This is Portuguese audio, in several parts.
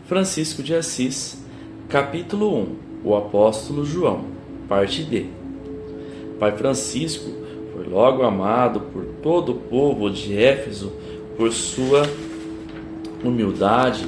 Francisco de Assis, capítulo 1. O apóstolo João, parte D. Pai Francisco foi logo amado por todo o povo de Éfeso por sua humildade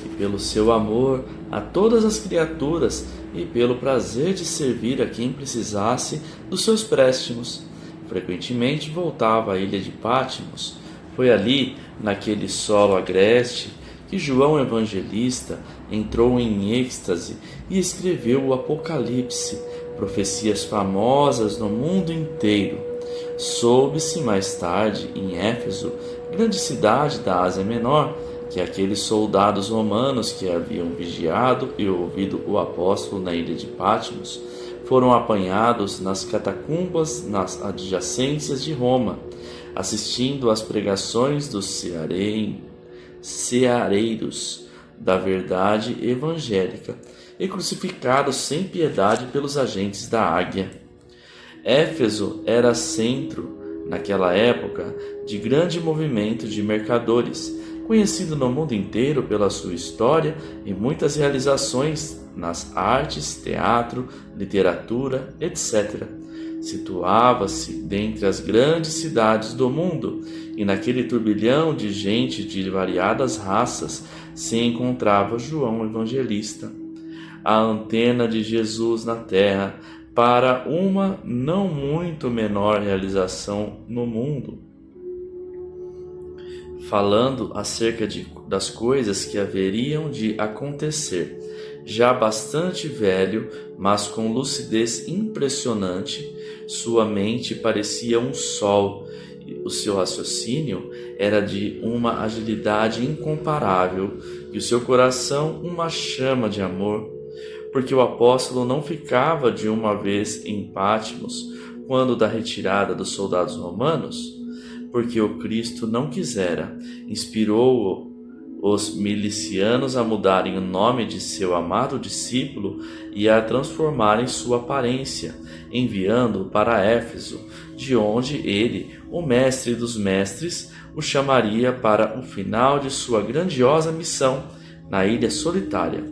e pelo seu amor a todas as criaturas e pelo prazer de servir a quem precisasse dos seus préstimos. Frequentemente voltava à ilha de Patmos. Foi ali, naquele solo agreste, que João Evangelista entrou em êxtase e escreveu o Apocalipse, profecias famosas no mundo inteiro. Soube-se mais tarde, em Éfeso, grande cidade da Ásia Menor, que aqueles soldados romanos que haviam vigiado e ouvido o apóstolo na ilha de Patmos foram apanhados nas catacumbas nas adjacências de Roma, assistindo às pregações dos ceareiros da verdade evangélica e crucificados sem piedade pelos agentes da águia. Éfeso era centro, naquela época, de grande movimento de mercadores, conhecido no mundo inteiro pela sua história e muitas realizações nas artes, teatro, literatura, etc. Situava-se dentre as grandes cidades do mundo, e naquele turbilhão de gente de variadas raças se encontrava João Evangelista, a antena de Jesus na terra para uma não muito menor realização no mundo, falando acerca das coisas que haveriam de acontecer. Já bastante velho, mas com lucidez impressionante, sua mente parecia um sol, e o seu raciocínio era de uma agilidade incomparável, e o seu coração uma chama de amor, porque o apóstolo não ficava de uma vez em Patmos, quando da retirada dos soldados romanos, porque o Cristo não quisera, inspirou os milicianos a mudarem o nome de seu amado discípulo e a transformarem sua aparência, enviando-o para Éfeso, de onde ele, o mestre dos mestres, o chamaria para o final de sua grandiosa missão na ilha solitária.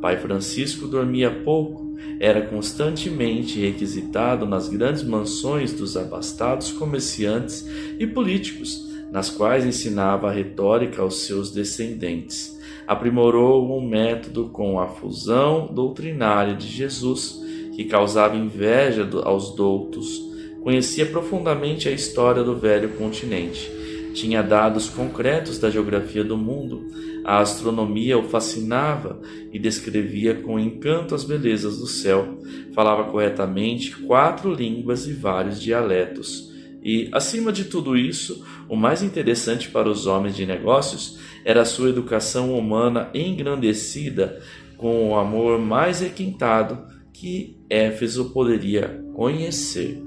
Pai Francisco dormia pouco, era constantemente requisitado nas grandes mansões dos abastados comerciantes e políticos, nas quais ensinava a retórica aos seus descendentes. Aprimorou um método com a fusão doutrinária de Jesus, que causava inveja aos doutos. Conhecia profundamente a história do velho continente. Tinha dados concretos da geografia do mundo. A astronomia o fascinava e descrevia com encanto as belezas do céu. Falava corretamente 4 línguas e vários dialetos. E, acima de tudo isso, o mais interessante para os homens de negócios era a sua educação humana engrandecida com o amor mais requintado que Éfeso poderia conhecer.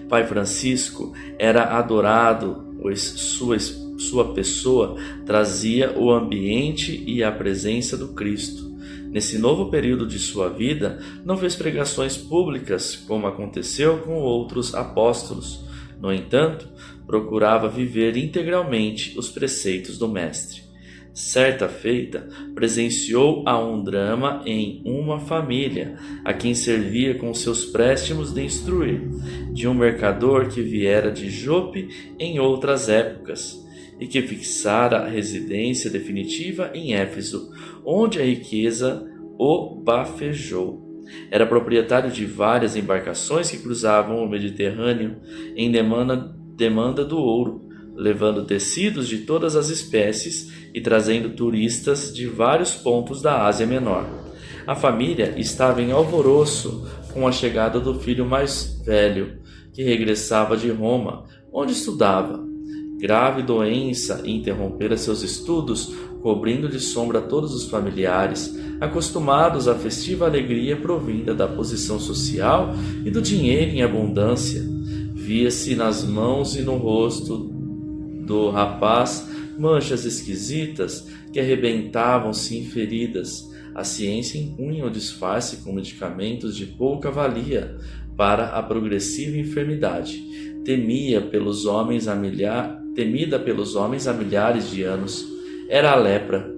Pai Francisco era adorado, pois sua pessoa trazia o ambiente e a presença do Cristo. Nesse novo período de sua vida, não fez pregações públicas, como aconteceu com outros apóstolos. No entanto, procurava viver integralmente os preceitos do Mestre. Certa feita, presenciou a um drama em uma família, a quem servia com seus préstimos de instruir, de um mercador que viera de Jope em outras épocas, e que fixara a residência definitiva em Éfeso, onde a riqueza o bafejou. Era proprietário de várias embarcações que cruzavam o Mediterrâneo em demanda do ouro, levando tecidos de todas as espécies e trazendo turistas de vários pontos da Ásia Menor. A família estava em alvoroço com a chegada do filho mais velho, que regressava de Roma, onde estudava. Grave doença interrompera seus estudos, cobrindo de sombra todos os familiares, acostumados à festiva alegria provinda da posição social e do dinheiro em abundância. Via-se nas mãos e no rosto do rapaz manchas esquisitas que arrebentavam-se em feridas. A ciência impunha o disfarce com medicamentos de pouca valia para a progressiva enfermidade, temida pelos homens há milhares de anos. Era a lepra.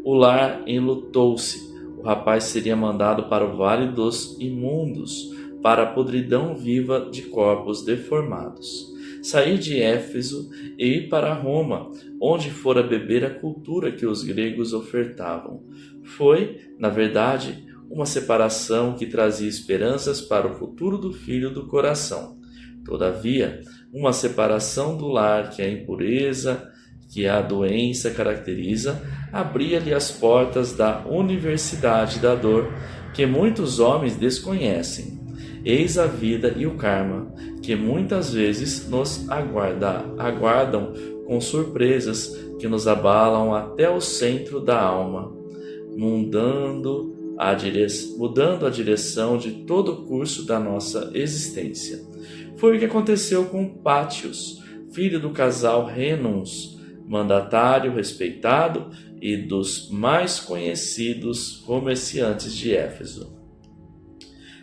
O lar enlutou-se. O rapaz seria mandado para o vale dos imundos, para a podridão viva de corpos deformados. Sair de Éfeso e ir para Roma, onde fora beber a cultura que os gregos ofertavam. Foi, na verdade, uma separação que trazia esperanças para o futuro do filho do coração. Todavia, uma separação do lar que a impureza, que a doença caracteriza, abria-lhe as portas da universidade da dor, que muitos homens desconhecem. Eis a vida e o karma, que muitas vezes nos aguardam com surpresas que nos abalam até o centro da alma, mudando a direção de todo o curso da nossa existência. Foi o que aconteceu com Pátios, filho do casal Renuns, mandatário respeitado e dos mais conhecidos comerciantes de Éfeso.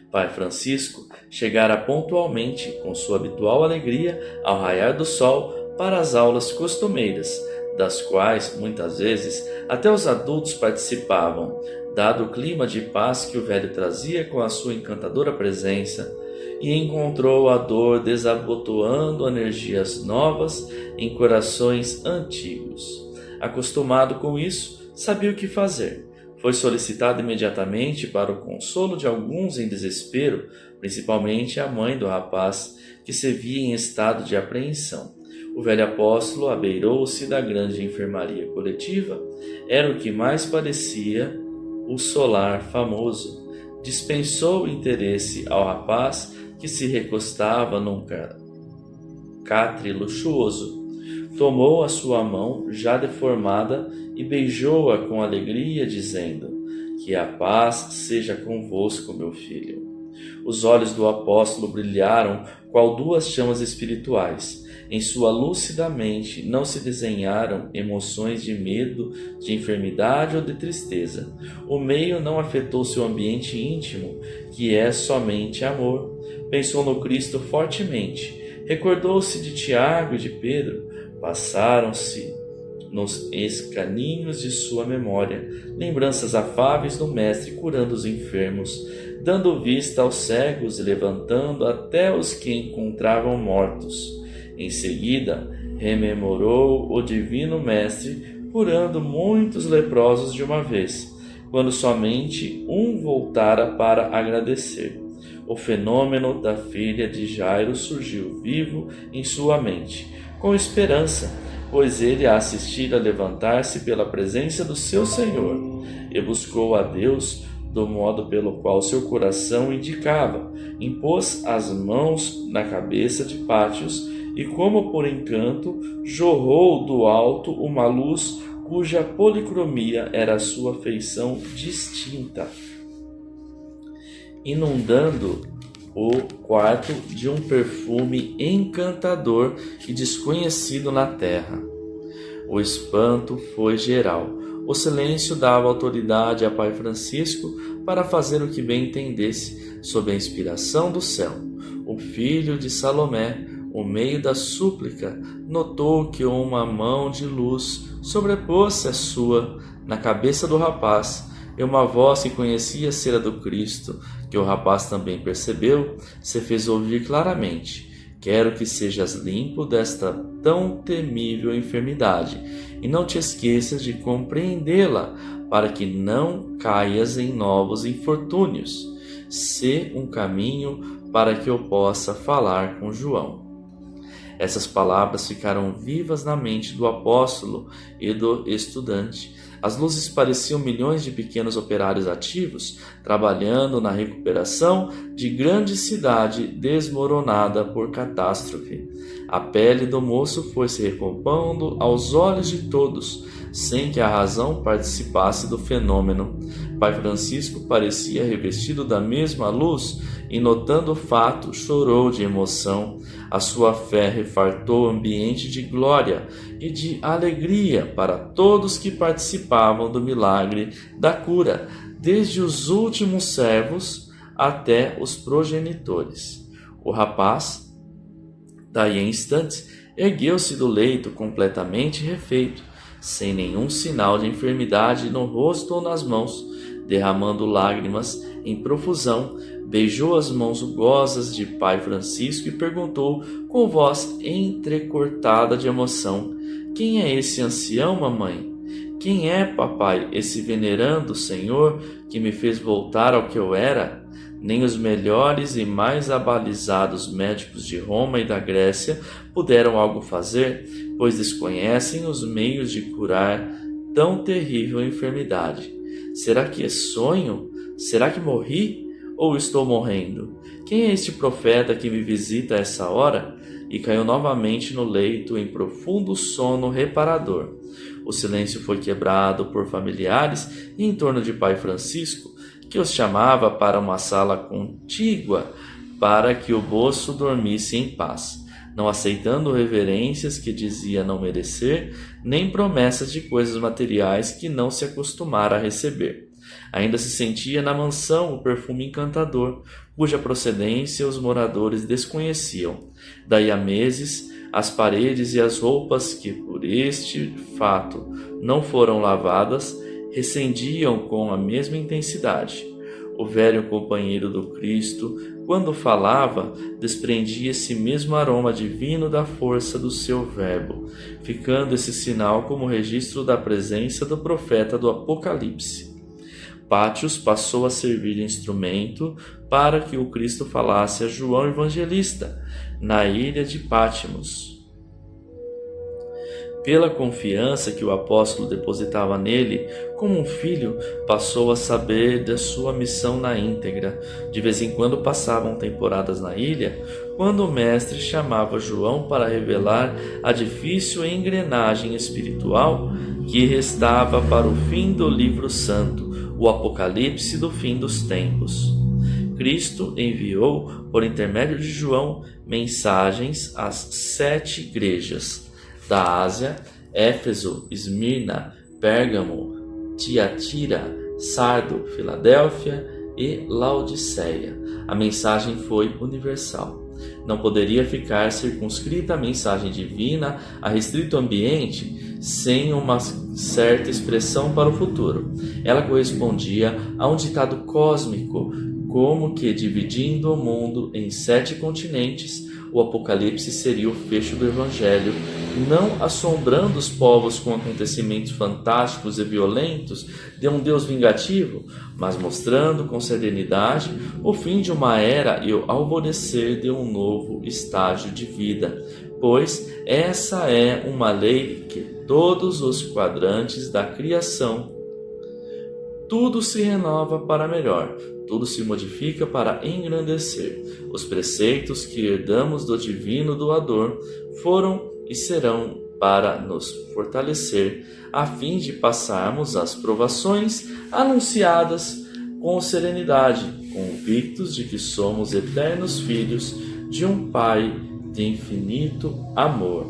Pai Francisco chegara pontualmente, com sua habitual alegria, ao raiar do sol, para as aulas costumeiras, das quais, muitas vezes, até os adultos participavam, dado o clima de paz que o velho trazia com a sua encantadora presença, e encontrou a dor desabotoando energias novas em corações antigos. Acostumado com isso, sabia o que fazer. Foi solicitado imediatamente para o consolo de alguns em desespero, principalmente a mãe do rapaz, que se via em estado de apreensão. O velho apóstolo abeirou-se da grande enfermaria coletiva. Era o que mais parecia o solar famoso. Dispensou interesse ao rapaz, que se recostava num catre luxuoso. Tomou a sua mão, já deformada, e beijou-a com alegria, dizendo: "Que a paz seja convosco, meu filho." Os olhos do apóstolo brilharam qual duas chamas espirituais. Em sua lúcida mente não se desenharam emoções de medo, de enfermidade ou de tristeza. O meio não afetou seu ambiente íntimo, que é somente amor. Pensou no Cristo fortemente. Recordou-se de Tiago e de Pedro. Passaram-se nos escaninhos de sua memória lembranças afáveis do Mestre curando os enfermos, dando vista aos cegos e levantando até os que encontravam mortos. Em seguida, rememorou o Divino Mestre curando muitos leprosos de uma vez, quando somente um voltara para agradecer. O fenômeno da filha de Jairo surgiu vivo em sua mente, com esperança, pois ele a assistira levantar-se pela presença do seu Senhor, e buscou a Deus do modo pelo qual seu coração indicava. Impôs as mãos na cabeça de Pátios, e como por encanto, jorrou do alto uma luz cuja policromia era a sua feição distinta, inundando o quarto de um perfume encantador e desconhecido na terra. O espanto foi geral. O silêncio dava autoridade a Pai Francisco para fazer o que bem entendesse, sob a inspiração do céu. O filho de Salomé, no meio da súplica, notou que uma mão de luz sobrepôs-se à sua na cabeça do rapaz, e uma voz que conhecia ser a do Cristo, que o rapaz também percebeu, se fez ouvir claramente: "Quero que sejas limpo desta tão temível enfermidade, e não te esqueças de compreendê-la, para que não caias em novos infortúnios. Sê um caminho para que eu possa falar com João." Essas palavras ficaram vivas na mente do apóstolo e do estudante. As luzes pareciam milhões de pequenos operários ativos, trabalhando na recuperação de grande cidade desmoronada por catástrofe. A pele do moço foi se recompondo aos olhos de todos, sem que a razão participasse do fenômeno. Pai Francisco parecia revestido da mesma luz e, notando o fato, chorou de emoção. A sua fé refartou o ambiente de glória e de alegria para todos que participavam do milagre da cura, desde os últimos servos até os progenitores. O rapaz, daí em instantes, ergueu-se do leito completamente refeito. sem nenhum sinal de enfermidade no rosto ou nas mãos, derramando lágrimas em profusão, beijou as mãos rugosas de pai Francisco e perguntou com voz entrecortada de emoção: "Quem é esse ancião, mamãe? Quem é, papai, esse venerando senhor que me fez voltar ao que eu era?" Nem os melhores e mais abalizados médicos de Roma e da Grécia puderam algo fazer, pois desconhecem os meios de curar tão terrível enfermidade. Será que é sonho? Será que morri? Ou estou morrendo? Quem é este profeta que me visita a essa hora? E caiu novamente no leito em profundo sono reparador. O silêncio foi quebrado por familiares em torno de pai Francisco, que os chamava para uma sala contígua para que o moço dormisse em paz, não aceitando reverências que dizia não merecer, nem promessas de coisas materiais que não se acostumara a receber. Ainda se sentia na mansão o perfume encantador, cuja procedência os moradores desconheciam. Daí a meses, as paredes e as roupas que por este fato não foram lavadas recendiam com a mesma intensidade. O velho companheiro do Cristo, quando falava, desprendia esse mesmo aroma divino da força do seu verbo, ficando esse sinal como registro da presença do profeta do Apocalipse. Pátios passou a servir de instrumento para que o Cristo falasse a João Evangelista, na ilha de Patmos. Pela confiança que o apóstolo depositava nele, como um filho, passou a saber da sua missão na íntegra. De vez em quando passavam temporadas na ilha, quando o mestre chamava João para revelar a difícil engrenagem espiritual que restava para o fim do livro santo, o Apocalipse do fim dos tempos. Cristo enviou, por intermédio de João, mensagens às 7 igrejas da Ásia: Éfeso, Esmirna, Pérgamo, Tiatira, Sardo, Filadélfia e Laodiceia. A mensagem foi universal. Não poderia ficar circunscrita a mensagem divina a restrito ambiente sem uma certa expressão para o futuro. Ela correspondia a um ditado cósmico, como que, dividindo o mundo em 7 continentes, o Apocalipse seria o fecho do Evangelho, não assombrando os povos com acontecimentos fantásticos e violentos de um Deus vingativo, mas mostrando com serenidade o fim de uma era e o alvorecer de um novo estágio de vida, pois essa é uma lei que todos os quadrantes da criação, tudo se renova para melhor, tudo se modifica para engrandecer. Os preceitos que herdamos do divino doador foram e serão para nos fortalecer, a fim de passarmos as provações anunciadas com serenidade, convictos de que somos eternos filhos de um Pai de infinito amor.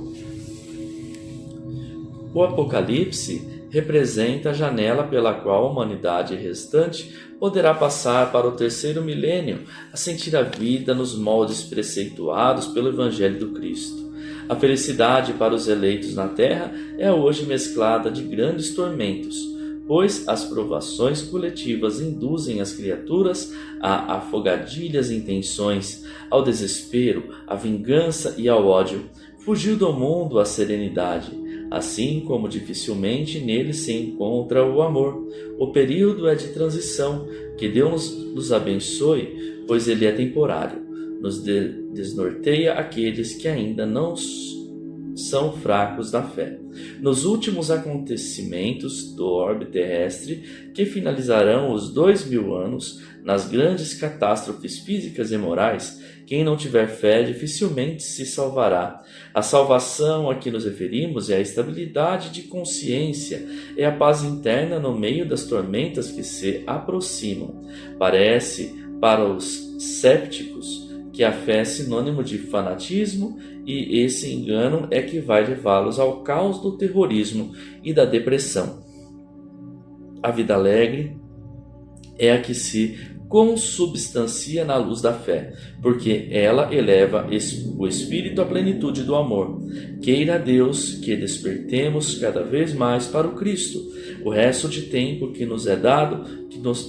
O Apocalipse representa a janela pela qual a humanidade restante poderá passar para o 3º milênio a sentir a vida nos moldes preceituados pelo Evangelho do Cristo. A felicidade para os eleitos na terra é hoje mesclada de grandes tormentos, pois as provações coletivas induzem as criaturas a afogadilhas intenções, ao desespero, à vingança e ao ódio. Fugiu do mundo a serenidade, assim como dificilmente nele se encontra o amor. O período é de transição, que Deus nos abençoe, pois ele é temporário. Nos desnorteia aqueles que ainda não são fracos da fé. Nos últimos acontecimentos do orbe terrestre, que finalizarão os 2000 anos, nas grandes catástrofes físicas e morais, quem não tiver fé dificilmente se salvará. A salvação a que nos referimos é a estabilidade de consciência, é a paz interna no meio das tormentas que se aproximam. Parece, para os sépticos, que a fé é sinônimo de fanatismo, e esse engano é que vai levá-los ao caos do terrorismo e da depressão. A vida alegre é a que se consubstancia na luz da fé, porque ela eleva o espírito à plenitude do amor. Queira Deus que despertemos cada vez mais para o Cristo. O resto de tempo que nos é dado,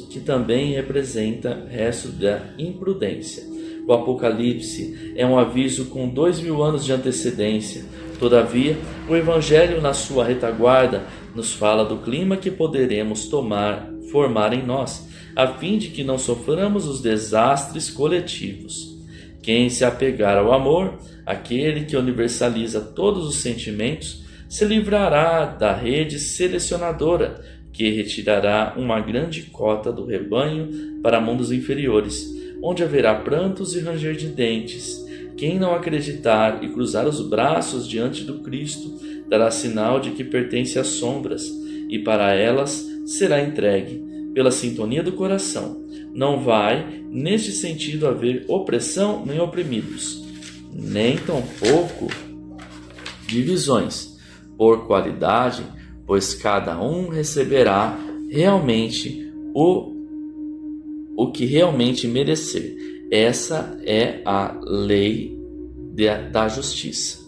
que também representa resto da imprudência. O Apocalipse é um aviso com 2000 anos de antecedência. Todavia, o Evangelho, na sua retaguarda, nos fala do clima que poderemos formar em nós, a fim de que não soframos os desastres coletivos. Quem se apegar ao amor, aquele que universaliza todos os sentimentos, se livrará da rede selecionadora, que retirará uma grande cota do rebanho para mundos inferiores, onde haverá prantos e ranger de dentes. Quem não acreditar e cruzar os braços diante do Cristo, dará sinal de que pertence às sombras, e para elas será entregue pela sintonia do coração. Não vai, neste sentido, haver opressão nem oprimidos, nem tampouco divisões por qualidade, pois cada um receberá realmente o que realmente merecer. Essa é a lei da justiça.